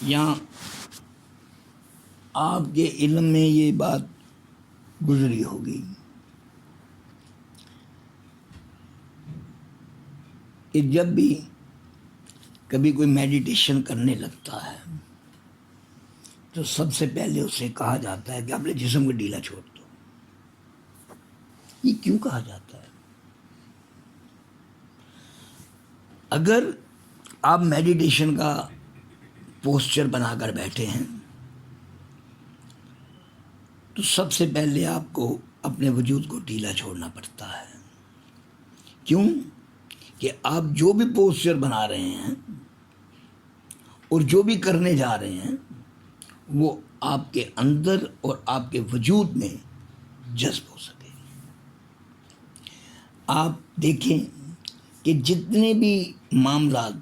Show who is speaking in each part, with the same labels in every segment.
Speaker 1: یا آپ کے علم میں یہ بات گزری ہوگی کہ جب بھی کبھی کوئی میڈیٹیشن کرنے لگتا ہے تو سب سے پہلے اسے کہا جاتا ہے کہ اپنے جسم کو ڈھیلا چھوڑ دو۔ یہ کیوں کہا جاتا ہے؟ اگر آپ میڈیٹیشن کا پوسچر بنا کر بیٹھے ہیں تو سب سے پہلے آپ کو اپنے وجود کو ڈھیلا چھوڑنا پڑتا ہے۔ کیوں؟ کہ آپ جو بھی پوسچر بنا رہے ہیں اور جو بھی کرنے جا رہے ہیں وہ آپ کے اندر اور آپ کے وجود میں جذب ہو سکے۔ آپ دیکھیں کہ جتنے بھی معاملات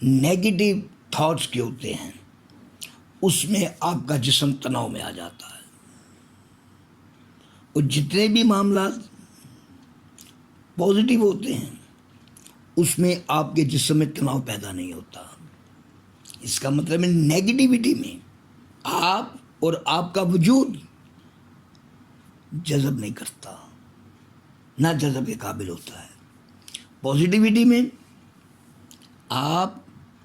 Speaker 1: نیگیٹو تھاٹس کے ہوتے ہیں اس میں آپ کا جسم تناؤ میں آ جاتا ہے، اور جتنے بھی معاملات پازیٹیو ہوتے ہیں اس میں آپ کے جسم میں تناؤ پیدا نہیں ہوتا۔ اس کا مطلب ہے نیگیٹیوٹی میں آپ اور آپ کا وجود جذب نہیں کرتا، نہ جذب کے قابل ہوتا ہے۔ پازیٹیوٹی میں آپ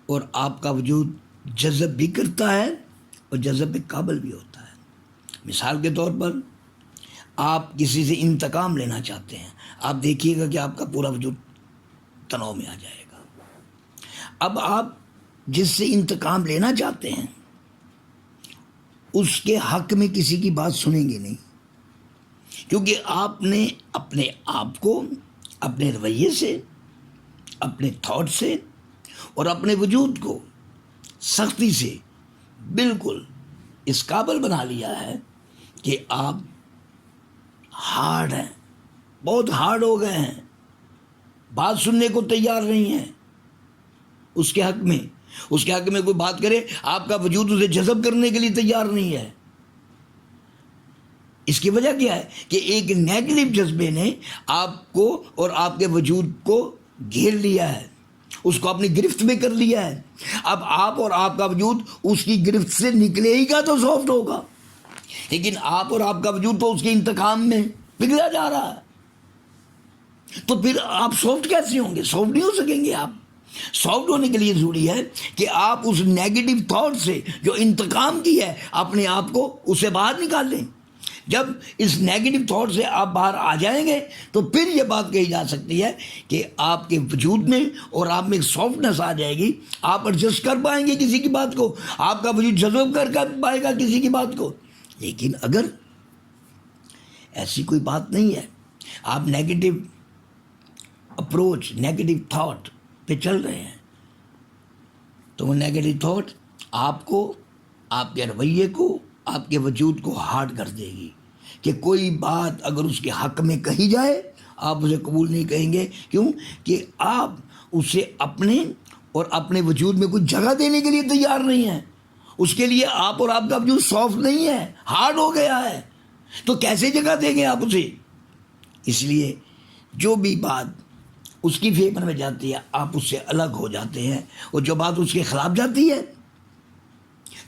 Speaker 1: اور آپ کا وجود جذب بھی کرتا ہے اور جذب کے قابل بھی ہوتا ہے۔ مثال کے طور پر آپ کسی سے انتقام لینا چاہتے ہیں، آپ دیکھیے گا کہ آپ کا پورا وجود تناؤ میں آ جائے گا۔ اب آپ جس سے انتقام لینا چاہتے ہیں اس کے حق میں کسی کی بات سنیں گے نہیں، کیونکہ آپ نے اپنے آپ کو اپنے رویے سے، اپنے تھاٹ سے اور اپنے وجود کو سختی سے بالکل اس قابل بنا لیا ہے کہ آپ ہارڈ ہیں، بہت ہارڈ ہو گئے ہیں، بات سننے کو تیار نہیں ہیں اس کے حق میں کوئی بات کرے آپ کا وجود اسے جذب کرنے کے لیے تیار نہیں ہے۔ اس کی وجہ کیا ہے کہ ایک نیگیٹو جذبے نے آپ کو اور آپ کے وجود کو گھیر لیا ہے، اس کو اپنی گرفت میں کر لیا ہے۔ اب آپ اور آپ کا وجود اس کی گرفت سے نکلے ہی گا تو سافٹ ہوگا، لیکن آپ اور آپ کا وجود تو اس کے انتقام میں پگھلا جا رہا ہے، تو پھر آپ سافٹ کیسے ہوں گے؟ سافٹ نہیں ہو سکیں گے۔ آپ سافٹ ہونے کے لیے ضروری ہے کہ آپ اس نیگیٹو تھاٹ سے جو انتقام کی ہے اپنے آپ کو اسے باہر نکال لیں۔ جب اس نیگیٹو تھاٹ سے آپ باہر آ جائیں گے تو پھر یہ بات کہی جا سکتی ہے کہ آپ کے وجود میں اور آپ میں ایک سافٹنس آ جائے گی، آپ ایڈجسٹ کر پائیں گے کسی کی بات کو، آپ کا وجود جذب کر پائے گا کسی کی بات کو۔ لیکن اگر ایسی کوئی بات نہیں ہے، آپ نیگیٹو اپروچ، نیگیٹو تھاٹ پہ چل رہے ہیں، تو وہ نیگیٹو تھاٹ آپ کو، آپ کے رویے کو، آپ کے وجود کو ہارڈ کر دے گی کہ کوئی بات اگر اس کے حق میں کہی جائے آپ اسے قبول نہیں کہیں گے۔ کیوں؟ کہ آپ اسے اپنے اور اپنے وجود میں کوئی جگہ دینے کے لیے تیار نہیں ہیں۔ اس کے لیے آپ اور آپ کا وجود سافٹ نہیں ہے، ہارڈ ہو گیا ہے، تو کیسے جگہ دیں گے آپ اسے؟ اس لیے جو بھی بات اس کی فیور میں جاتی ہے آپ اس سے الگ ہو جاتے ہیں، اور جو بات اس کے خلاف جاتی ہے،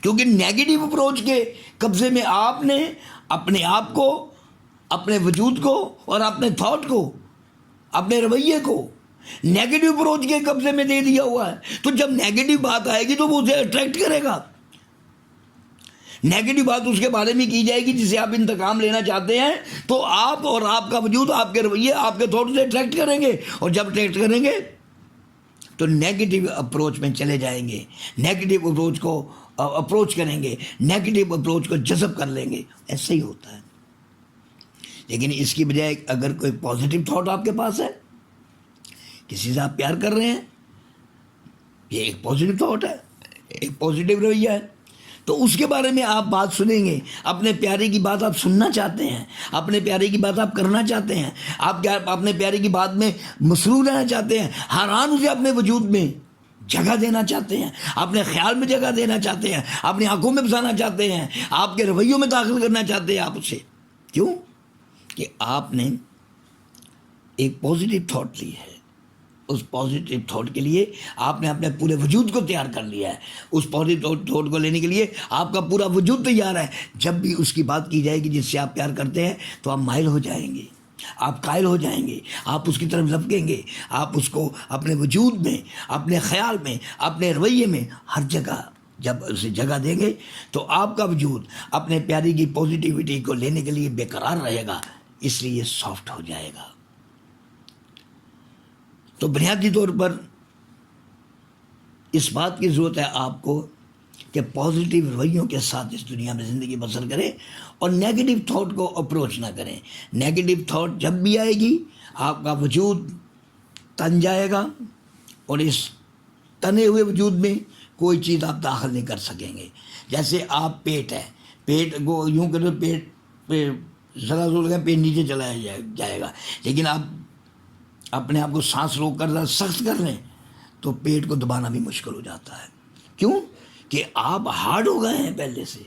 Speaker 1: کیونکہ نیگیٹو اپروچ کے قبضے میں آپ نے اپنے آپ کو، اپنے وجود کو اور اپنے تھاٹ کو، اپنے رویے کو نیگیٹو اپروچ کے قبضے میں دے دیا ہوا ہے، تو جب نیگیٹو بات آئے گی تو وہ اسے اٹریکٹ کرے گا۔ نیگیٹو بات اس کے بارے میں کی جائے گی جسے آپ انتقام لینا چاہتے ہیں، تو آپ اور آپ کا وجود، آپ کے رویے، آپ کے تھاٹ سے اٹریکٹ کریں گے، اور جب اٹریکٹ کریں گے تو نیگیٹو اپروچ میں چلے جائیں گے، نیگیٹو اپروچ کو اپروچ کریں گے، نیگیٹو اپروچ کو جذب کر لیں گے۔ ایسا ہی ہوتا ہے۔ لیکن اس کی بجائے اگر کوئی پازیٹیو تھاٹ آپ کے پاس ہے، کسی سے آپ پیار کر رہے ہیں، یہ ایک پازیٹیو تھاٹ ہے، ایک پازیٹیو رویہ ہے، تو اس کے بارے میں آپ بات سنیں گے، اپنے پیارے کی بات آپ سننا چاہتے ہیں، اپنے پیارے کی بات آپ کرنا چاہتے ہیں، آپ اپنے پیارے کی بات میں مسرور رہنا چاہتے ہیں، ہر آن اسے اپنے وجود میں جگہ دینا چاہتے ہیں، اپنے خیال میں جگہ دینا چاہتے ہیں، اپنی آنکھوں میں بسانا چاہتے ہیں، آپ کے رویوں میں داخل کرنا چاہتے ہیں آپ اسے۔ کیوں؟ کہ آپ نے ایک پازیٹیو تھاٹ لی ہے، اس پازیٹیو تھاٹ کے لیے آپ نے اپنے پورے وجود کو تیار کر لیا ہے. اس پازیٹیو تھاٹ کو لینے کے لیے آپ کا پورا وجود تیار ہے. جب بھی اس کی بات کی جائے گی جس سے آپ پیار کرتے ہیں تو آپ مائل ہو جائیں گے, آپ قائل ہو جائیں گے, آپ اس کی طرف لپکیں گے, آپ اس کو اپنے وجود میں, اپنے خیال میں, اپنے رویے میں, ہر جگہ جب اسے جگہ دیں گے تو آپ کا وجود اپنے پیاری کی پازیٹیوٹی کو لینے کے لیے بے قرار رہے گا, اس لیے سافٹ ہو جائے گا. تو بنیادی طور پر اس بات کی ضرورت ہے آپ کو کہ پازیٹیو رویوں کے ساتھ اس دنیا میں زندگی بسر کریں اور نیگیٹو تھاٹ کو اپروچ نہ کریں. نیگیٹو تھاٹ جب بھی آئے گی آپ کا وجود تن جائے گا اور اس تنے ہوئے وجود میں کوئی چیز آپ داخل نہیں کر سکیں گے. جیسے آپ پیٹ ہے, پیٹ کو یوں کرو, پیٹ پہ ذرا زور لگا پیٹ نیچے چلا جائے گا, لیکن آپ اپنے آپ کو سانس روک کر سخت کر لیں تو پیٹ کو دبانا بھی مشکل ہو جاتا ہے. کیوں کہ آپ ہارڈ ہو گئے ہیں پہلے سے.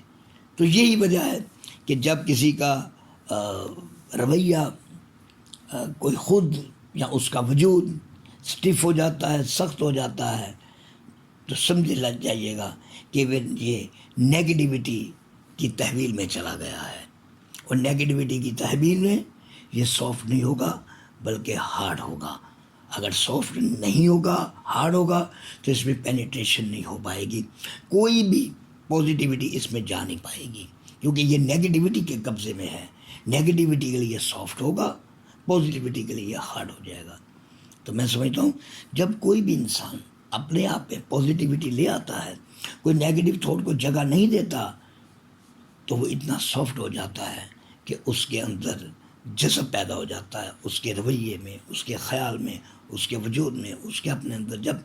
Speaker 1: تو یہی وجہ ہے کہ جب کسی کا رویہ کوئی خود یا اس کا وجود سٹف ہو جاتا ہے, سخت ہو جاتا ہے, تو سمجھ لگ جائیے گا کہ یہ نیگیٹیوٹی کی تحویل میں چلا گیا ہے. اور نیگیٹیوٹی کی تحویل میں یہ سافٹ نہیں ہوگا بلکہ ہارڈ ہوگا. اگر سافٹ نہیں ہوگا, ہارڈ ہوگا, تو اس میں پینیٹریشن نہیں ہو پائے گی, کوئی بھی پازیٹیوٹی اس میں جا نہیں پائے گی, کیونکہ یہ نیگیٹیوٹی کے قبضے میں ہے. نیگیٹیوٹی کے لیے سافٹ ہوگا, پازیٹیوٹی کے لیے ہارڈ ہو جائے گا. تو میں سمجھتا ہوں جب کوئی بھی انسان اپنے آپ میں پازیٹیوٹی لے آتا ہے, کوئی نیگیٹو تھاٹ کو جگہ نہیں دیتا, تو وہ اتنا سافٹ ہو جاتا ہے کہ اس کے اندر جذب پیدا ہو جاتا ہے, اس کے رویے میں, اس کے خیال میں, اس کے وجود میں, اس کے اپنے اندر جب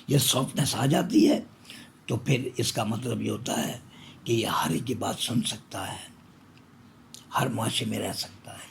Speaker 1: یہ سافٹنس آ جاتی ہے تو پھر اس کا مطلب یہ ہوتا ہے کہ یہ ہر ایک کی بات سن سکتا ہے, ہر معاشرے میں رہ سکتا ہے.